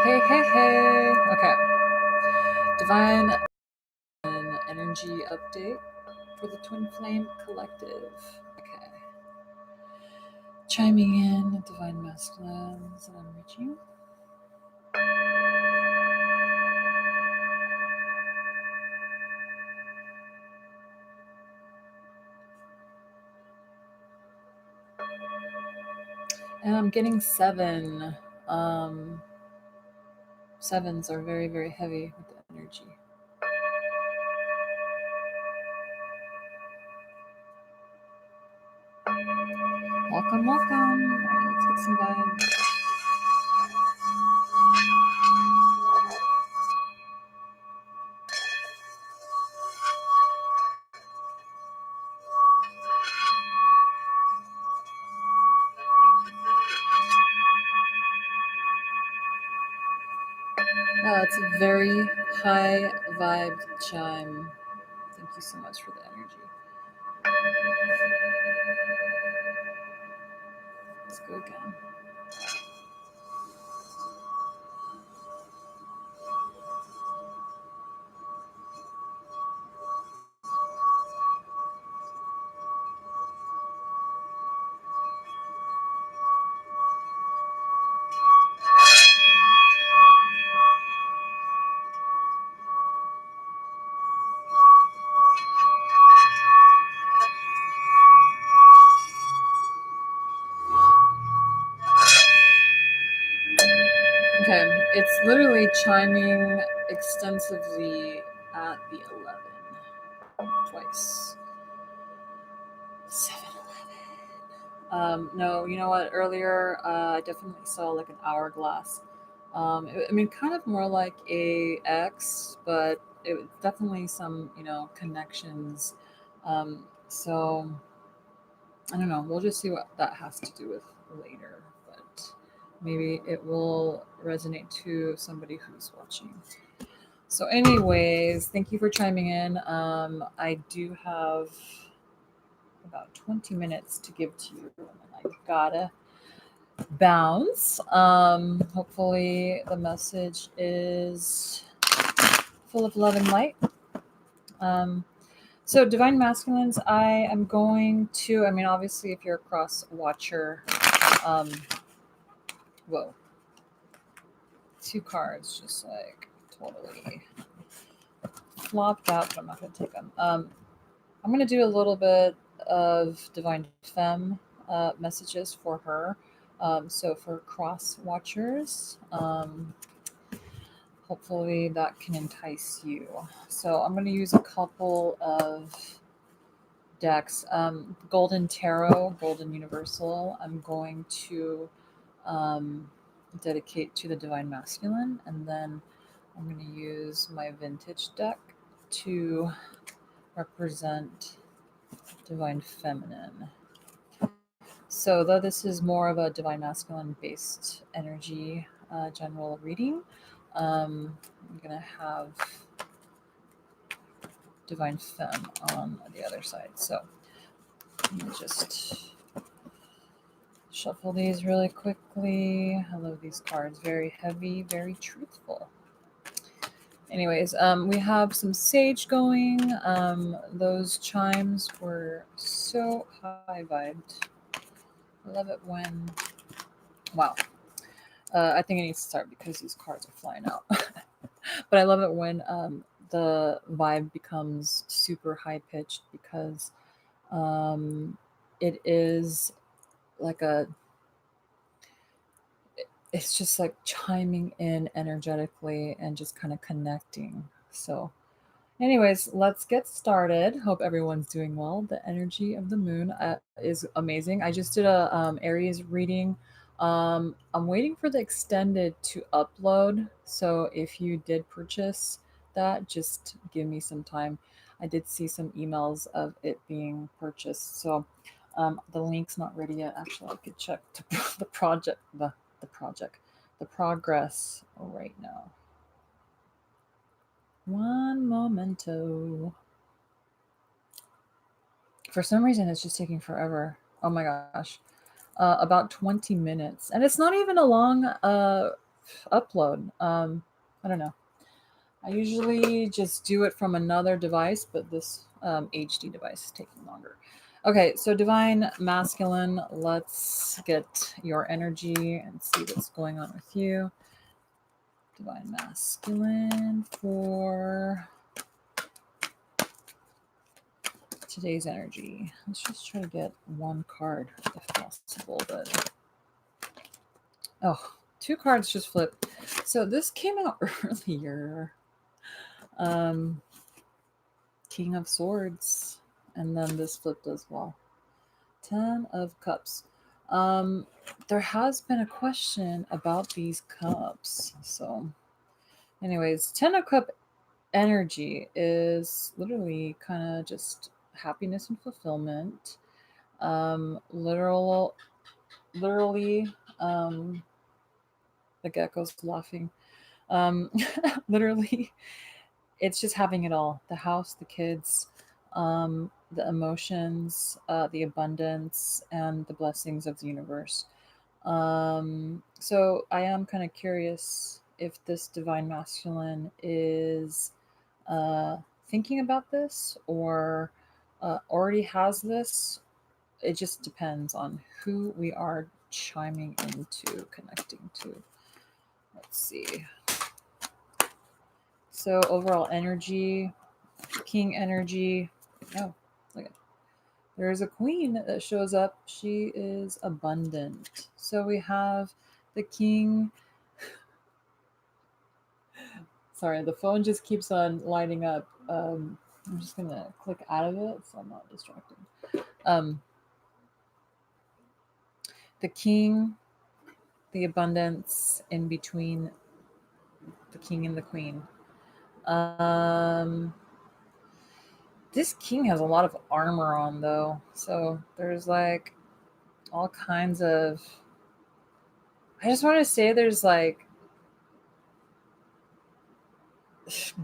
Hey, hey, hey. Okay. Divine energy update for the Twin Flame Collective. Okay. Chiming in, Divine Masculines, and I'm reaching. And I'm getting 7. Sevens are very, very heavy with the energy. Welcome, welcome. All right, let's get some vibes. Wow, it's a very high vibe chime. Thank you so much for the energy. Let's go again. Okay, it's literally chiming extensively at the 11 twice. 7:11. No, you know what? Earlier, I definitely saw like an hourglass. I mean, kind of more like a X, but it was definitely some connections. So I don't know. We'll just see what that has to do with later, but maybe it will resonate to somebody who's watching. So, anyways, thank you for chiming in. I do have about 20 minutes to give to you, and then I gotta bounce. Hopefully, the message is full of love and light. Um, so, Divine Masculines, I am going to, I mean, obviously, if you're a cross watcher, um, whoa, 2 cards just like totally flopped out, but I'm not going to take them. I'm going to do a little bit of Divine Femme messages for her. So for cross watchers, hopefully that can entice you. So I'm going to use a couple of decks. Golden Tarot, Golden Universal, I'm going to um, dedicate to the Divine Masculine, and then I'm going to use my vintage deck to represent Divine Feminine. So, though this is more of a Divine Masculine based energy general reading, I'm going to have Divine Femme on the other side. So, let me just shuffle these really quickly. I love these cards. Very heavy, very truthful. Anyways, we have some sage going. Those chimes were so high vibed. I love it when. Wow. I think I need to start because these cards are flying out. But I love it when the vibe becomes super high pitched because it is like it's just like chiming in energetically and just kind of connecting. So, anyways, let's get started. Hope everyone's doing well. The energy of the moon is amazing. I just did a Aries reading. I'm waiting for the extended to upload. So if you did purchase that, just give me some time. I did see some emails of it being purchased. So the link's not ready yet. Actually, I could check the project, the progress right now. One momento. For some reason, it's just taking forever. Oh my gosh. About 20 minutes. And it's not even a long upload. I don't know. I usually just do it from another device, but this HD device is taking longer. Okay, so Divine Masculine, let's get your energy and see what's going on with you. Divine Masculine for today's energy. Let's just try to get one card if possible, but oh, two cards just flipped. So this came out earlier. Um, King of Swords, and then this flipped as well. 10 of Cups. There has been a question about these cups. So, anyways, 10 of Cup energy is literally kind of just happiness and fulfillment. Literally, the gecko's laughing. Um, literally, it's just having it all: the house, the kids, the emotions, the abundance, and the blessings of the universe. So I am kind of curious if this divine masculine is uh, thinking about this or already has this. It just depends on who we are chiming into, connecting to. Let's see. So overall energy, king energy. Oh, look at, there's a queen that shows up. She is abundant. So we have the king. Sorry, the phone just keeps on lighting up. I'm just gonna click out of it so I'm not distracted. Um, the king, the abundance in between the king and the queen. Um, this king has a lot of armor on though, so there's like all kinds of. I just want to say there's like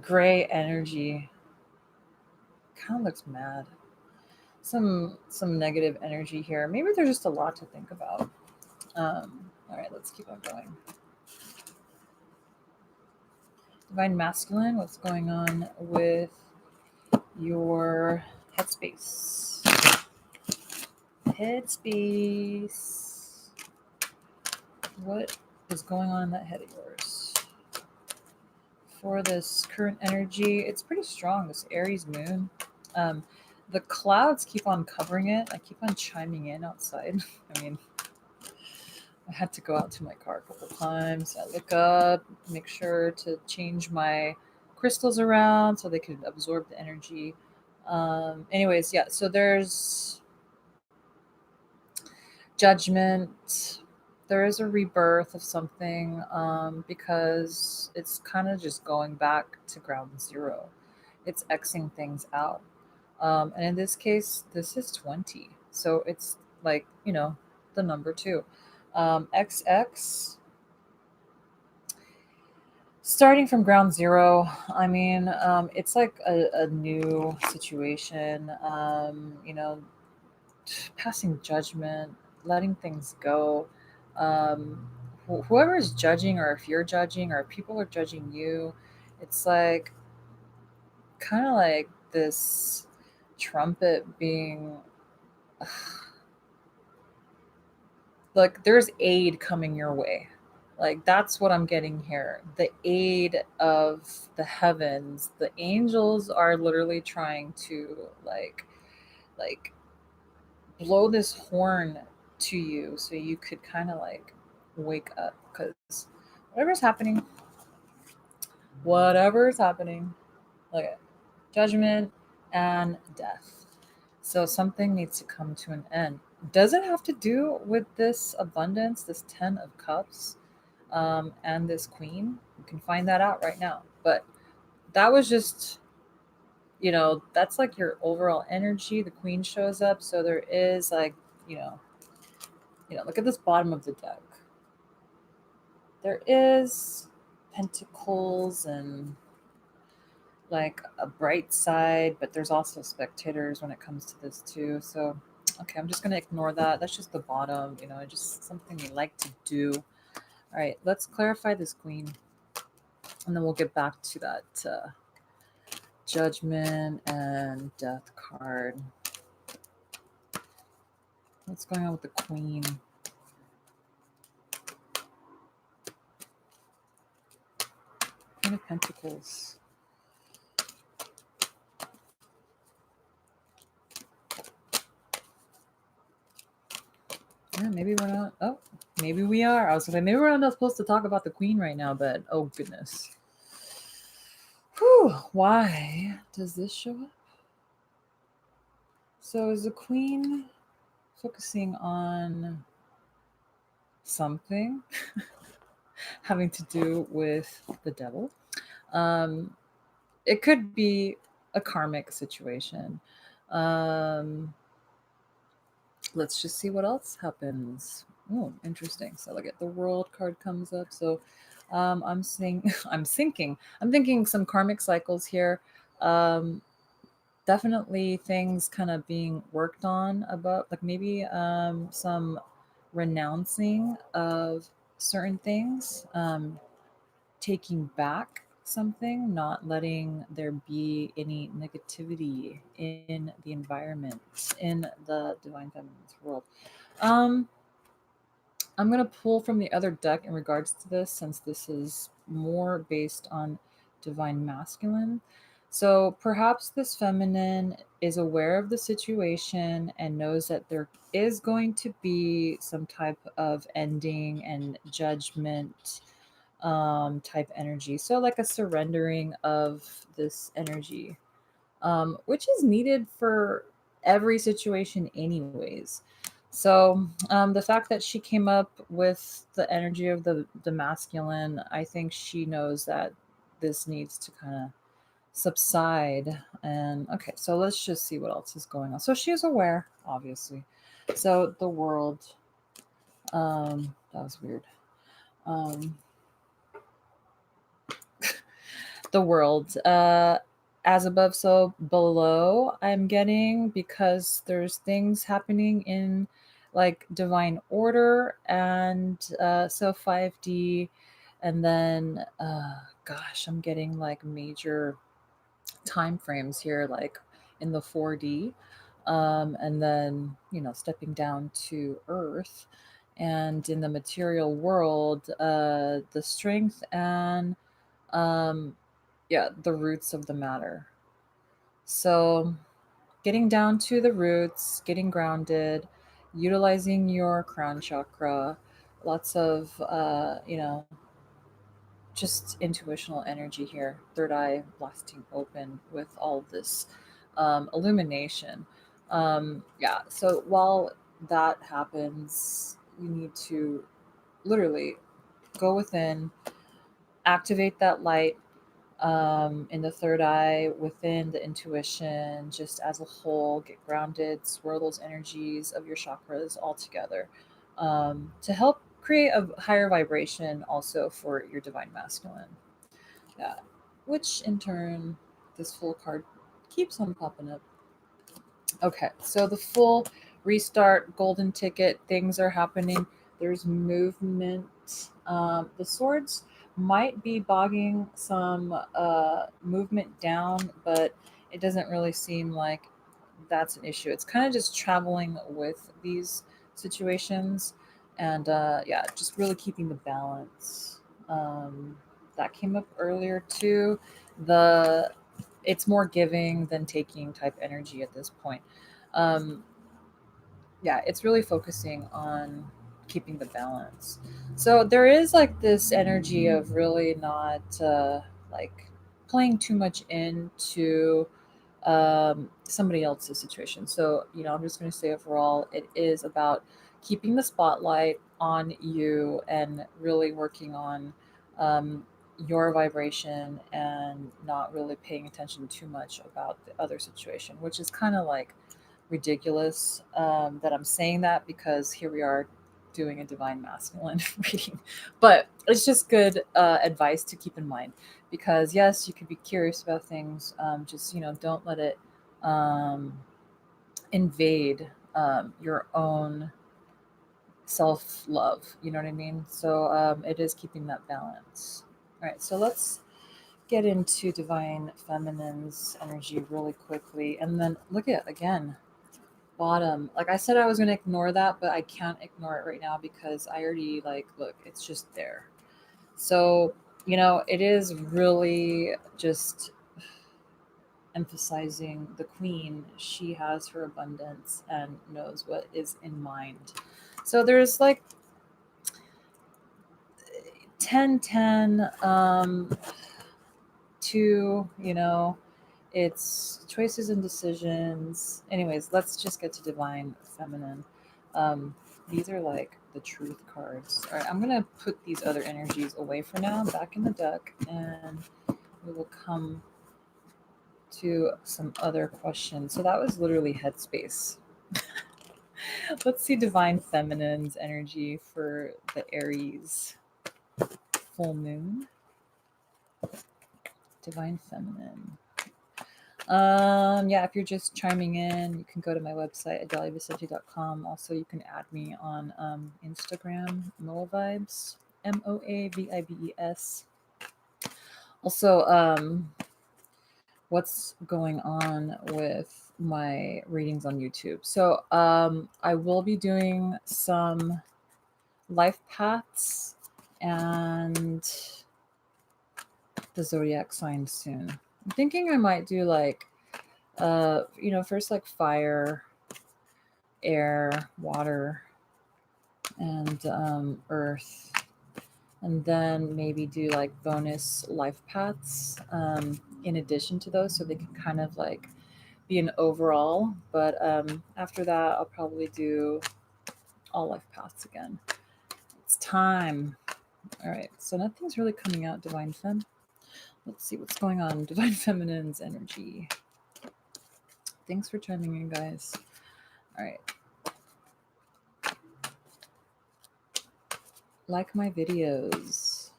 gray energy. Kind of looks mad. Some negative energy here. Maybe there's just a lot to think about. All right, let's keep on going. Divine Masculine, what's going on with your headspace? Headspace. What is going on in that head of yours? For this current energy, it's pretty strong, this Aries moon. The clouds keep on covering it. I keep on chiming in outside. I mean, I had to go out to my car a couple times. I look up, make sure to change my crystals around so they could absorb the energy. Anyways, yeah, so there's judgment. There is a rebirth of something because it's kind of just going back to ground zero. It's Xing things out. And in this case, this is 20. So it's like, the number two. XX, starting from ground zero. I mean, it's like a new situation, passing judgment, letting things go. Whoever is judging, or if you're judging, or if people are judging you, it's like kind of like this trumpet being like there's aid coming your way. Like that's what I'm getting here. The aid of the heavens. The angels are literally trying to like blow this horn to you so you could kind of like wake up, because whatever's happening, whatever is happening, like judgment and death. So something needs to come to an end. Does it have to do with this abundance, this 10 of cups, and this queen? You can find that out right now. But that was just, that's like your overall energy. The queen shows up. So there is like, you know, look at this bottom of the deck. There is pentacles and like a bright side, but there's also spectators when it comes to this too. So, okay, I'm just gonna ignore that. That's just the bottom, just something we like to do. All right, let's clarify this queen, and then we'll get back to that judgment and death card. What's going on with the queen? Queen of Pentacles. Yeah, maybe we're not. Oh, maybe we are. I was gonna say maybe we're not supposed to talk about the queen right now, but oh goodness. Whew, why does this show up? So is the queen focusing on something having to do with the devil? Um, it could be a karmic situation. Um, let's just see what else happens. Oh, interesting. So look at the world card comes up. So I'm seeing, I'm thinking some karmic cycles here. Um, definitely things kind of being worked on about, like maybe some renouncing of certain things, taking back something, not letting there be any negativity in the environment, in the divine feminine's world. Um, I'm going to pull from the other deck in regards to this, since this is more based on divine masculine. So perhaps this feminine is aware of the situation and knows that there is going to be some type of ending and judgment type energy. So, like a surrendering of this energy, which is needed for every situation, anyways. So, the fact that she came up with the energy of the masculine, I think she knows that this needs to kind of subside. And okay, so let's just see what else is going on. So she is aware, obviously. So the world, that was weird. Um, the world, as above, so below, I'm getting, because there's things happening in like divine order, and so 5D, and then gosh, I'm getting like major time frames here, like in the 4D, and then stepping down to earth, and in the material world, the strength and um, yeah, the roots of the matter. So, getting down to the roots, getting grounded, utilizing your crown chakra, lots of, just intuitional energy here. Third eye blasting open with all of this illumination. Yeah, so while that happens, you need to literally go within, activate that light in the third eye, within the intuition, just as a whole, get grounded, swirl those energies of your chakras all together, to help create a higher vibration also for your divine masculine. Yeah, which in turn, this full card keeps on popping up. Okay, so the full restart, golden ticket, things are happening. There's movement. The swords might be bogging some movement down, but it doesn't really seem like that's an issue. It's kind of just traveling with these situations, and yeah, just really keeping the balance. That came up earlier too. The It's more giving than taking type energy at this point. Um, yeah, it's really focusing on keeping the balance. So there is like this energy of really not like playing too much into somebody else's situation. So, I'm just going to say overall, it is about keeping the spotlight on you and really working on um, your vibration, and not really paying attention too much about the other situation, which is kind of like ridiculous that I'm saying that, because here we are doing a divine masculine reading. But it's just good advice to keep in mind, because yes, you could be curious about things. Just don't let it invade your own self-love, you know what I mean? So it is keeping that balance. All right, so let's get into divine feminine's energy really quickly, and then look at again bottom. Like I said, I was going to ignore that, but I can't ignore it right now because I already like look, it's just there. So it is really just emphasizing the queen. She has her abundance and knows what is in mind. So there's like 10, 10, 2, it's choices and decisions. Anyways, let's just get to divine feminine. Um, these are like the truth cards. All right, I'm going to put these other energies away for now, back in the deck, and we will come to some other questions. So that was literally headspace. Let's see divine feminine's energy for the Aries full moon. Divine feminine. Yeah, if you're just chiming in, you can go to my website, adeliavicente.com. Also, you can add me on Instagram, Moavibes, Moavibes. Also, what's going on with my readings on YouTube? So, I will be doing some life paths and the zodiac sign soon. I'm thinking I might do like first like fire, air, water, and earth, and then maybe do like bonus life paths in addition to those, so they can kind of like be an overall. But after that, I'll probably do all life paths again. It's time. All right, so nothing's really coming out, divine femme. Let's see what's going on. Divine feminine's energy. Thanks for chiming in, guys. All right. Like my videos.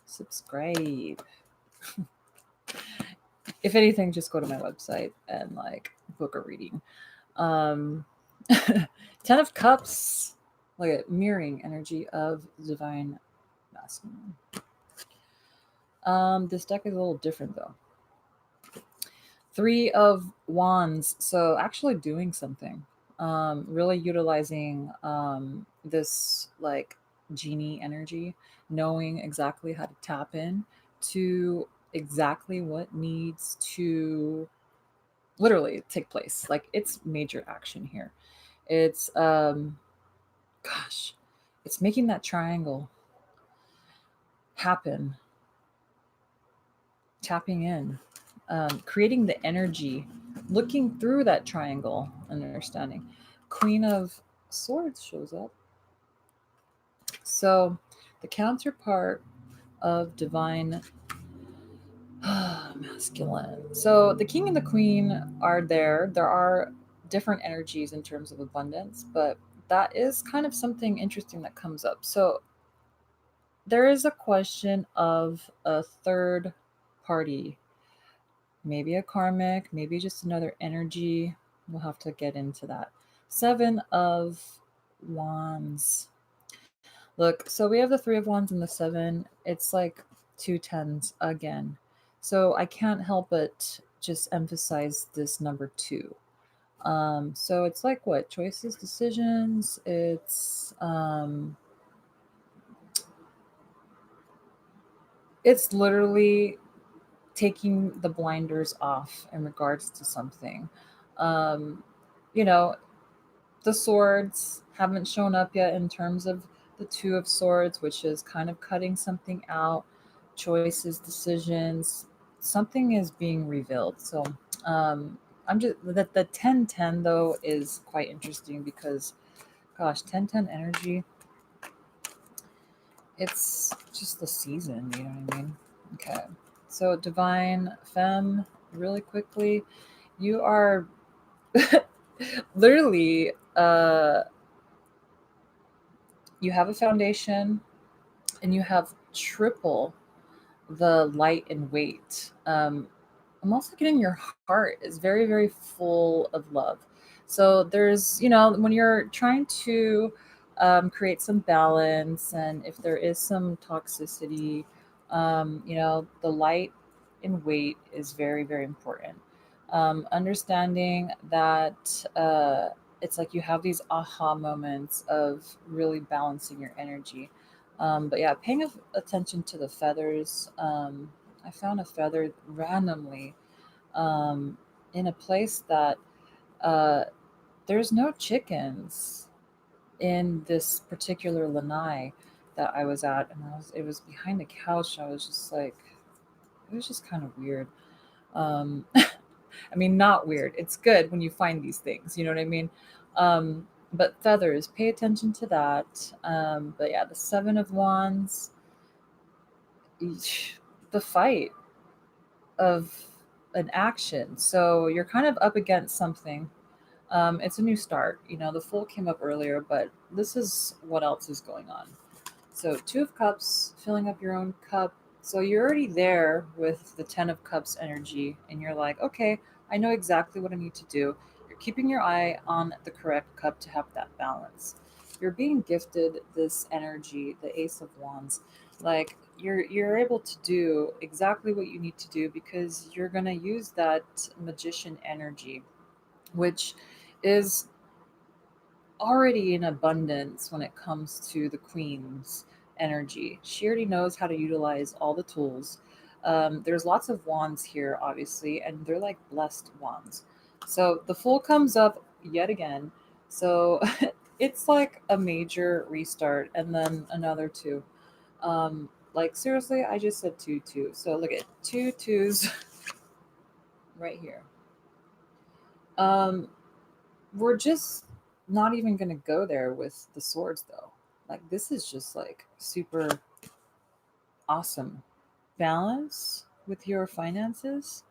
Subscribe. If anything, just go to my website and like book a reading. 10 of Cups. Look at mirroring energy of divine masculine. This deck is a little different though. 3 of Wands. So actually doing something. Really utilizing this like genie energy, knowing exactly how to tap in to exactly what needs to literally take place. Like it's major action here. It's gosh, it's making that triangle happen, tapping in, creating the energy, looking through that triangle, understanding. Queen of Swords shows up. So the counterpart of divine masculine. So the king and the queen are there. There are different energies in terms of abundance, but that is kind of something interesting that comes up. So there is a question of a third party, maybe a karmic, maybe just another energy. We'll have to get into that. 7 of Wands. Look, so we have the 3 of Wands and the 7. It's like 2 tens again. So I can't help but just emphasize this number 2. So it's like what? Choices, decisions. It's literally taking the blinders off in regards to something. Um, you know, the swords haven't shown up yet in terms of the 2 of Swords, which is kind of cutting something out, choices, decisions. Something is being revealed. So I'm just that the 10-10 though is quite interesting because gosh, 10-10 energy, it's just the season, you know what I mean? Okay. So divine femme, really quickly, you are literally you have a foundation and you have triple the light and weight. I'm also getting your heart is very, very full of love. So there's, when you're trying to create some balance, and if there is some toxicity, the light in weight is very, very important. Understanding that it's like you have these aha moments of really balancing your energy. But yeah, paying attention to the feathers. I found a feather randomly um, in a place that uh, there's no chickens in this particular lanai that I was at, and it was behind the couch. I was just like, it was just kind of weird. I mean, not weird. It's good when you find these things. You know what I mean? But feathers, pay attention to that. But yeah, the Seven of Wands, the fight of an action. So you're kind of up against something. It's a new start. The Fool came up earlier, but this is what else is going on. So, Two of Cups, filling up your own cup. So, you're already there with the Ten of Cups energy, and you're like, okay, I know exactly what I need to do. You're keeping your eye on the correct cup to have that balance. You're being gifted this energy, the Ace of Wands. Like, you're able to do exactly what you need to do because you're going to use that magician energy, which is already in abundance when it comes to the queen's energy. She already knows how to utilize all the tools. There's lots of wands here, obviously, and they're like blessed wands. So the Fool comes up yet again. So it's like a major restart and then another two. Like seriously, I just said two two. So look at two twos right here. Um, we're just not even going to go there with the swords though. Like this is just like super awesome balance with your finances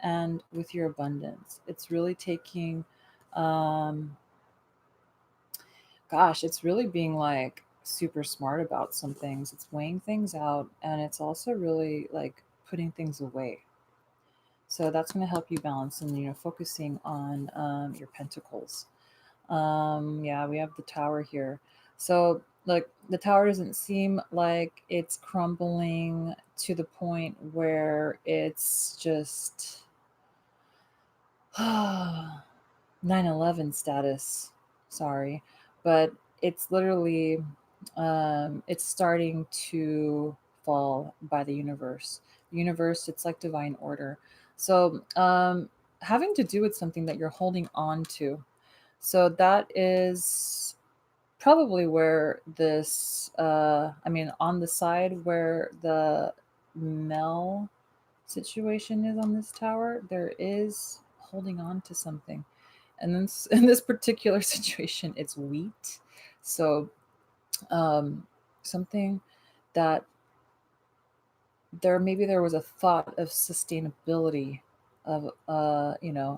and with your abundance. It's really taking um it's really being like super smart about some things. It's weighing things out, and it's also really like putting things away. So that's going to help you balance and focusing on your pentacles. Yeah, we have the tower here. So, like, the tower doesn't seem like it's crumbling to the point where it's just 9/11 status. Sorry. But it's literally it's starting to fall by the universe. The universe, it's like divine order. So, having to do with something that you're holding on to, so that is probably where this, I mean, on the side where the Mel situation is on this tower, there is holding on to something. And then in this particular situation, it's wheat. So, um, something that there was a thought of sustainability of,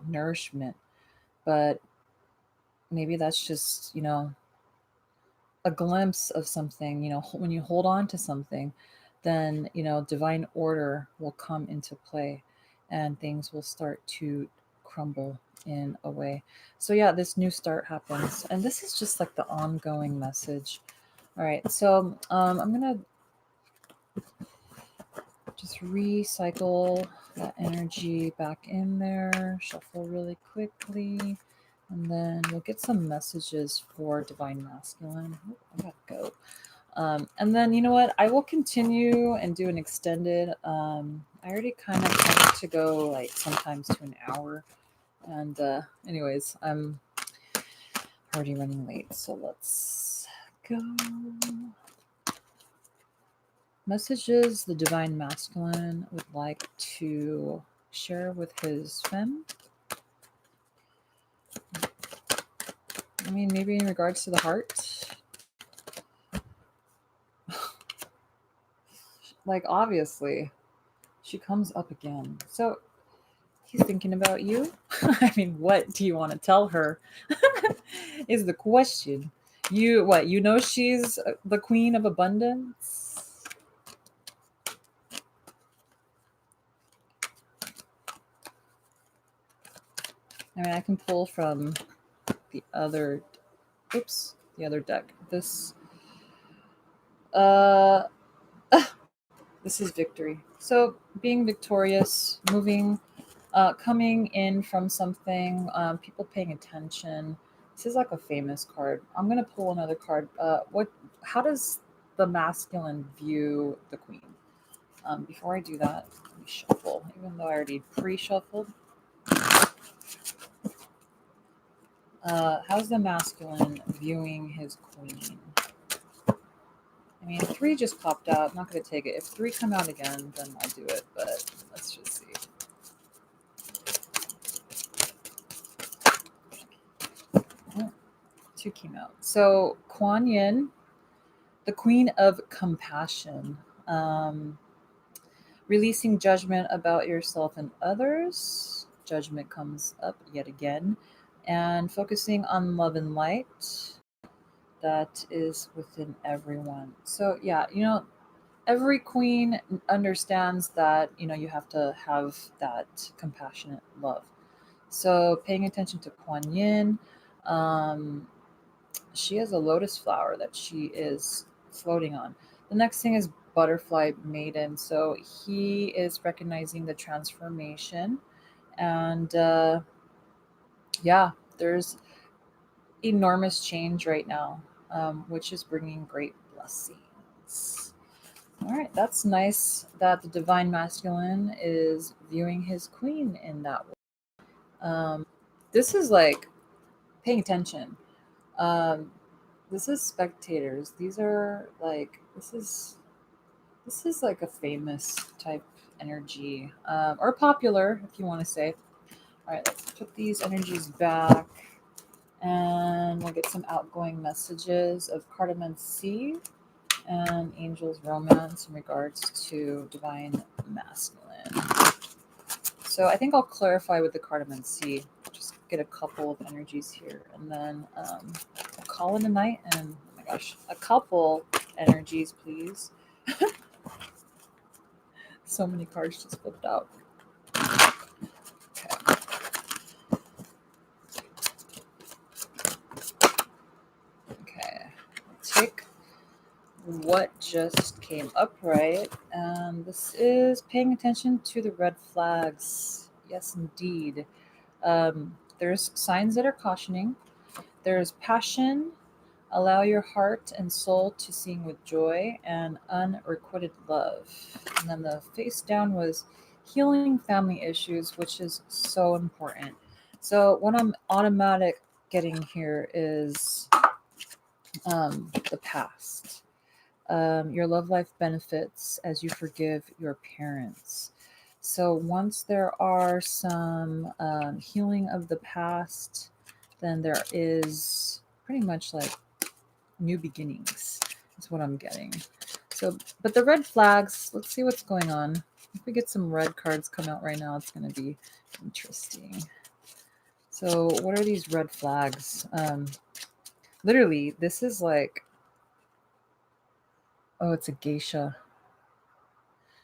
nourishment, but maybe that's just, a glimpse of something. When you hold on to something, then divine order will come into play, and things will start to crumble in a way. So yeah, this new start happens, and this is just like the ongoing message. All right, so I'm gonna just recycle that energy back in there, shuffle really quickly, and then we'll get some messages for divine masculine. Oh, I gotta go. And then, you know what? I will continue and do an extended. I already kind of tend to go like sometimes to an hour. And, anyways, I'm already running late. So let's go. Messages the divine masculine would like to share with his femme. I mean, maybe in regards to the heart. Like, obviously, she comes up again. So he's thinking about you. I mean, what do you want to tell her? Is the question. You know she's the queen of abundance? I mean, I can pull from the other, oops, the other deck. Uh, this is victory. So being victorious, moving, coming in from something, people paying attention. This is like a famous card. I'm gonna pull another card. What? How does the masculine view the queen? Before I do that, let me shuffle. Even though I already pre-shuffled, how's the masculine viewing his queen? I mean, three just popped out. I'm not gonna take it. If three come out again, then I'll do it. But let's just see. Oh, two came out. So Kuan Yin, the Queen of Compassion, um, releasing judgment about yourself and others. Judgment comes up yet again, and focusing on love and light that is within everyone. So yeah, every queen understands that you have to have that compassionate love. So paying attention to Kuan Yin, um, she has a lotus flower that she is floating on. The next thing is butterfly maiden. So he is recognizing the transformation, and yeah, there's enormous change right now, which is bringing great blessings. All right, that's nice that the divine masculine is viewing his queen in that way. This is like paying attention. Um, this is spectators. These are like this is like a famous type energy, or popular, if you want to say. All right, let's put these energies back, and we'll get some outgoing messages of Cardamom Sea and Angel's Romance in regards to divine masculine. So I think I'll clarify with the Cardamom Sea. Just get a couple of energies here, and then I'll call it a night. And oh my gosh, a couple energies, please. So many cards just flipped out. Okay. Okay. Take what just came upright, and this is paying attention to the red flags. Yes, indeed. There's signs that are cautioning. There's passion. Allow your heart and soul to sing with joy and unrequited love. And then the face down was healing family issues, which is so important. So what I'm automatic getting here is the past. Your love life benefits as you forgive your parents. So once there are some healing of the past, then there is pretty much like new beginnings. Is what I'm getting. So, but the red flags. Let's see what's going on. If we get some red cards come out right now, it's going to be interesting. So, what are these red flags? Literally, this is like, oh, it's a geisha.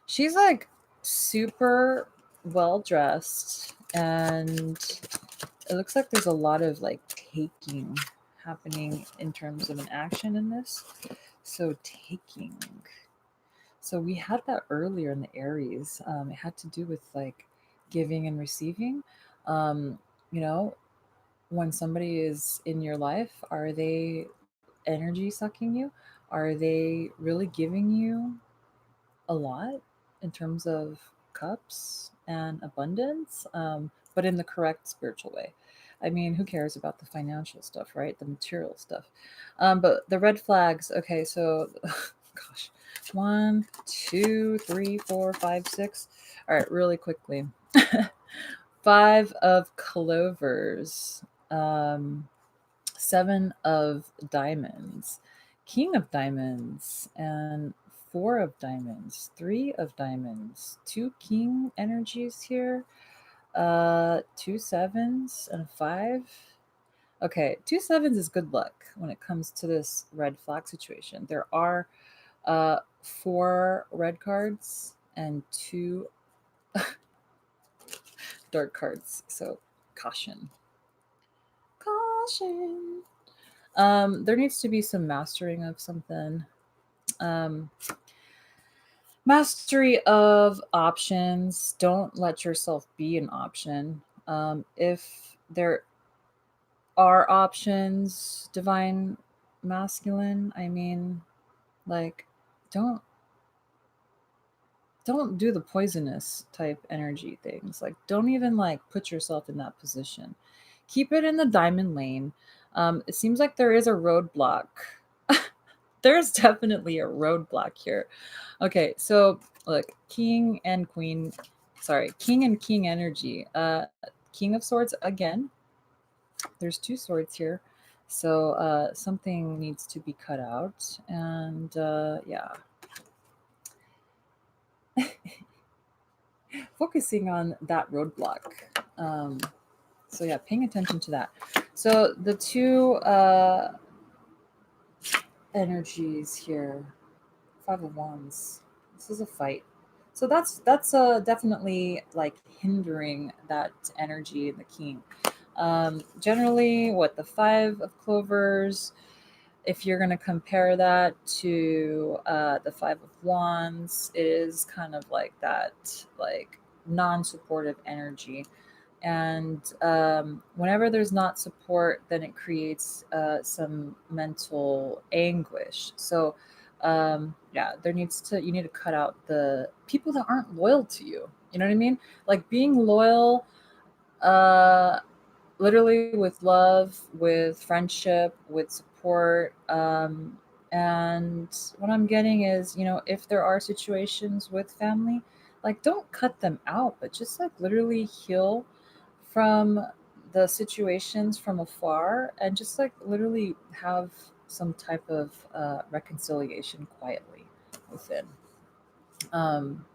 She's like super well dressed, and it looks like there's a lot of like taking happening in terms of an action in this. So taking. So we had that earlier in the Aries. It had to do with like giving and receiving. Um, you know, when somebody is in your life, are they energy sucking you? Are they really giving you a lot in terms of cups and abundance, but in the correct spiritual way? I mean, who cares about the financial stuff, right? The material stuff. But the red flags, okay, so gosh, one, two, three, four, five, six. All right, really quickly. Five of clovers, seven of diamonds, king of diamonds, and four of diamonds, three of diamonds, two king energies here, two sevens and a five. Okay, two sevens is good luck when it comes to this red flag situation. There are four red cards and two dark cards, so caution. passion. There needs to be some mastering of something. Um, Mastery of options. Don't let yourself be an option. If there are options, divine masculine, I mean, like, don't don't do the poisonous type energy things. Like, don't even like put yourself in that position. Keep it in the diamond lane. It seems like there is a roadblock. There's definitely a roadblock here. Okay, so look, king and queen, sorry, king and king energy. King of swords again. There's two swords here. So something needs to be cut out. And yeah, focusing on that roadblock. Um, so yeah, paying attention to that. So the two energies here, Five of Wands. This is a fight. So that's definitely like hindering that energy in the king. Generally, what the Five of Clovers, if you're going to compare that to the Five of Wands, it is kind of like that, like non-supportive energy. And whenever there's not support, then it creates some mental anguish. So yeah, there needs to you need to cut out the people that aren't loyal to you. You know what I mean? Like being loyal, uh, literally with love, with friendship, with support. And what I'm getting is, if there are situations with family, like don't cut them out, but just like literally heal from the situations from afar and just like literally have some type of reconciliation quietly within. Um,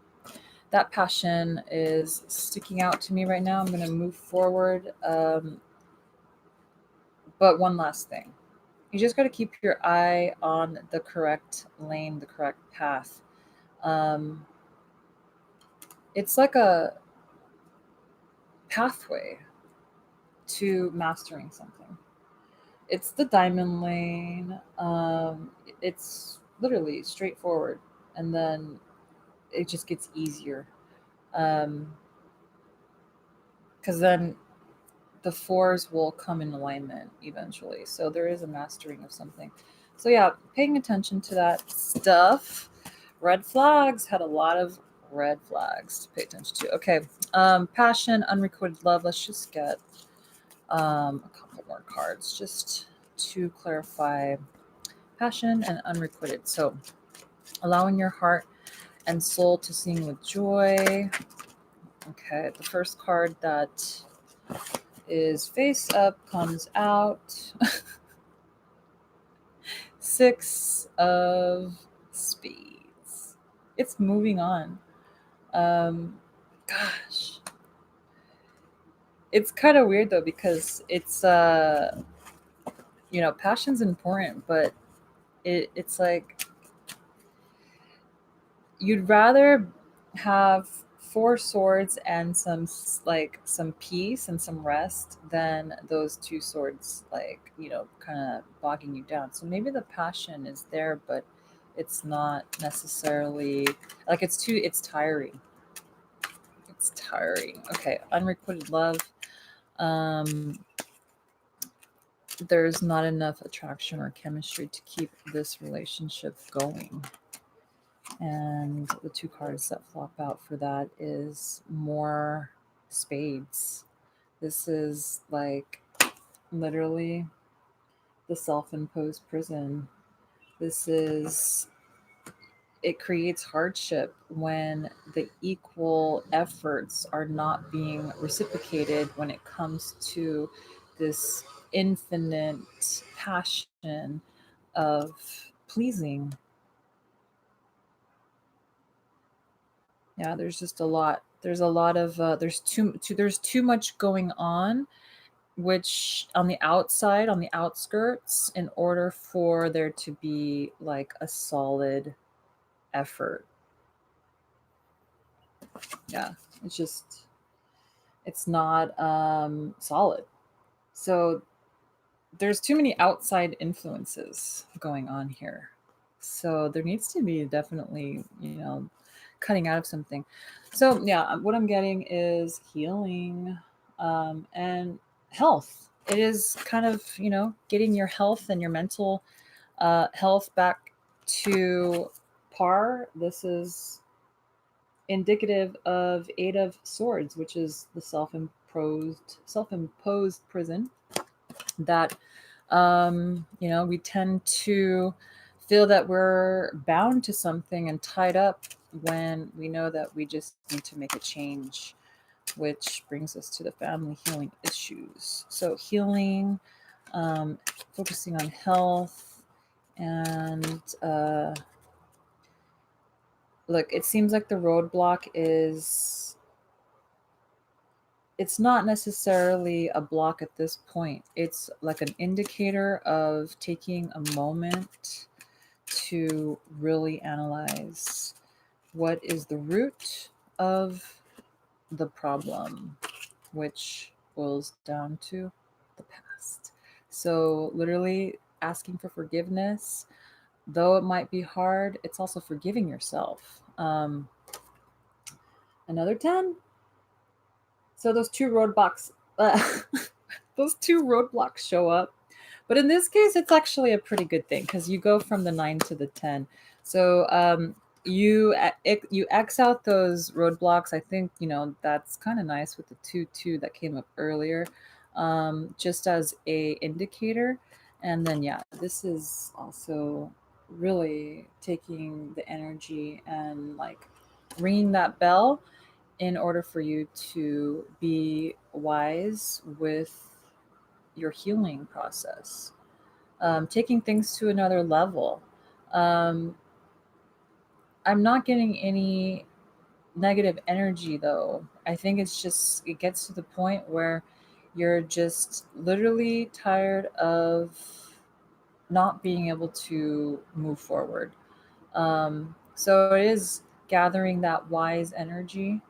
that passion is sticking out to me right now. I'm going to move forward. But one last thing, you just got to keep your eye on the correct lane, the correct path. Um, it's like a pathway to mastering something. It's the diamond lane. It's literally straightforward, and then it just gets easier. Um, because then the fours will come in alignment eventually. So there is a mastering of something. So yeah, paying attention to that stuff. Red flags, had a lot of red flags to pay attention to. Okay, passion, unrequited love. Let's just get a couple more cards just to clarify passion and unrequited. So allowing your heart and soul to sing with joy. Okay, the first card that is face up comes out. Six of Spades. It's moving on. Gosh, it's kind of weird though because it's passion's important, but it's like you'd rather have four swords and some peace and some rest than those two swords, like, kind of bogging you down. So maybe the passion is there, but it's not necessarily like it's tiring. It's tiring. Okay, unrequited love. um there's not enough attraction or chemistry to keep this relationship going. And the two cards that flop out for that is more spades. This is like literally the self imposed prison. This is, it creates hardship when the equal efforts are not being reciprocated when it comes to this infinite passion of pleasing. Yeah, there's just a lot. There's a lot of there's too much going on, which on the outside, on the outskirts, in order for there to be like a solid effort. Yeah, it's just it's not solid. So there's too many outside influences going on here. So there needs to be definitely, cutting out of something. So yeah, what I'm getting is healing, and health. It is kind of, getting your health and your mental health back to par. This is indicative of Eight of Swords, which is the self-imposed prison that we tend to feel that we're bound to something and tied up when we know that we just need to make a change, which brings us to the family healing issues. So healing, um, focusing on health, and look, it seems like the roadblock is, it's not necessarily a block at this point. It's like an indicator of taking a moment to really analyze what is the root of the problem, which boils down to the past. So, literally asking for forgiveness, though it might be hard, it's also forgiving yourself. Another 10. So those two roadblocks, those two roadblocks show up. But in this case, it's actually a pretty good thing because you go from the 9 to the 10. So you X out those roadblocks. I think that's kind of nice with the 2 2 that came up earlier, just as a indicator. And then yeah, this is also really taking the energy and like ringing that bell in order for you to be wise with your healing process, taking things to another level. Um, I'm not getting any negative energy though. I think it's just, it gets to the point where you're just literally tired of not being able to move forward. So it is gathering that wise energy,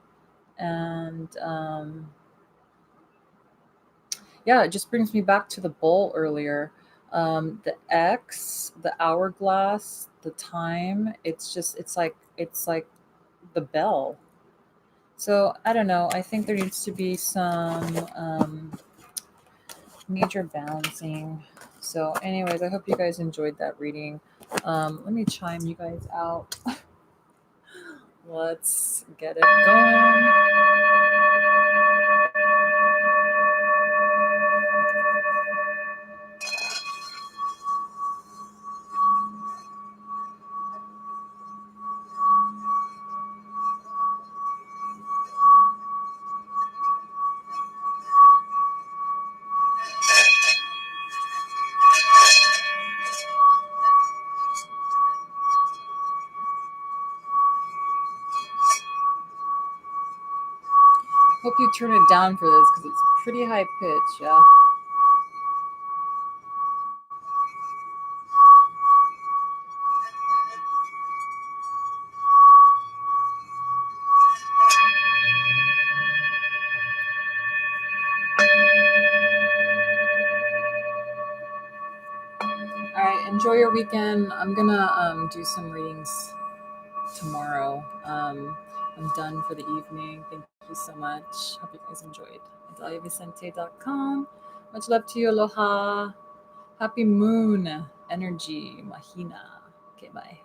and yeah, it just brings me back to the bowl earlier. The X, the hourglass, the time. It's like the bell. So I don't know. I think there needs to be some major balancing. So, anyways, I hope you guys enjoyed that reading. Let me chime you guys out. Let's get it going. Hope you turn it down for this because it's pretty high pitch. Yeah. All right, enjoy your weekend. I'm gonna do some readings tomorrow. I'm done for the evening. Thank you so much. Hope you guys enjoyed. AdaliaVicente.com. Much love to you. Aloha. Happy moon energy, Mahina. Okay, bye.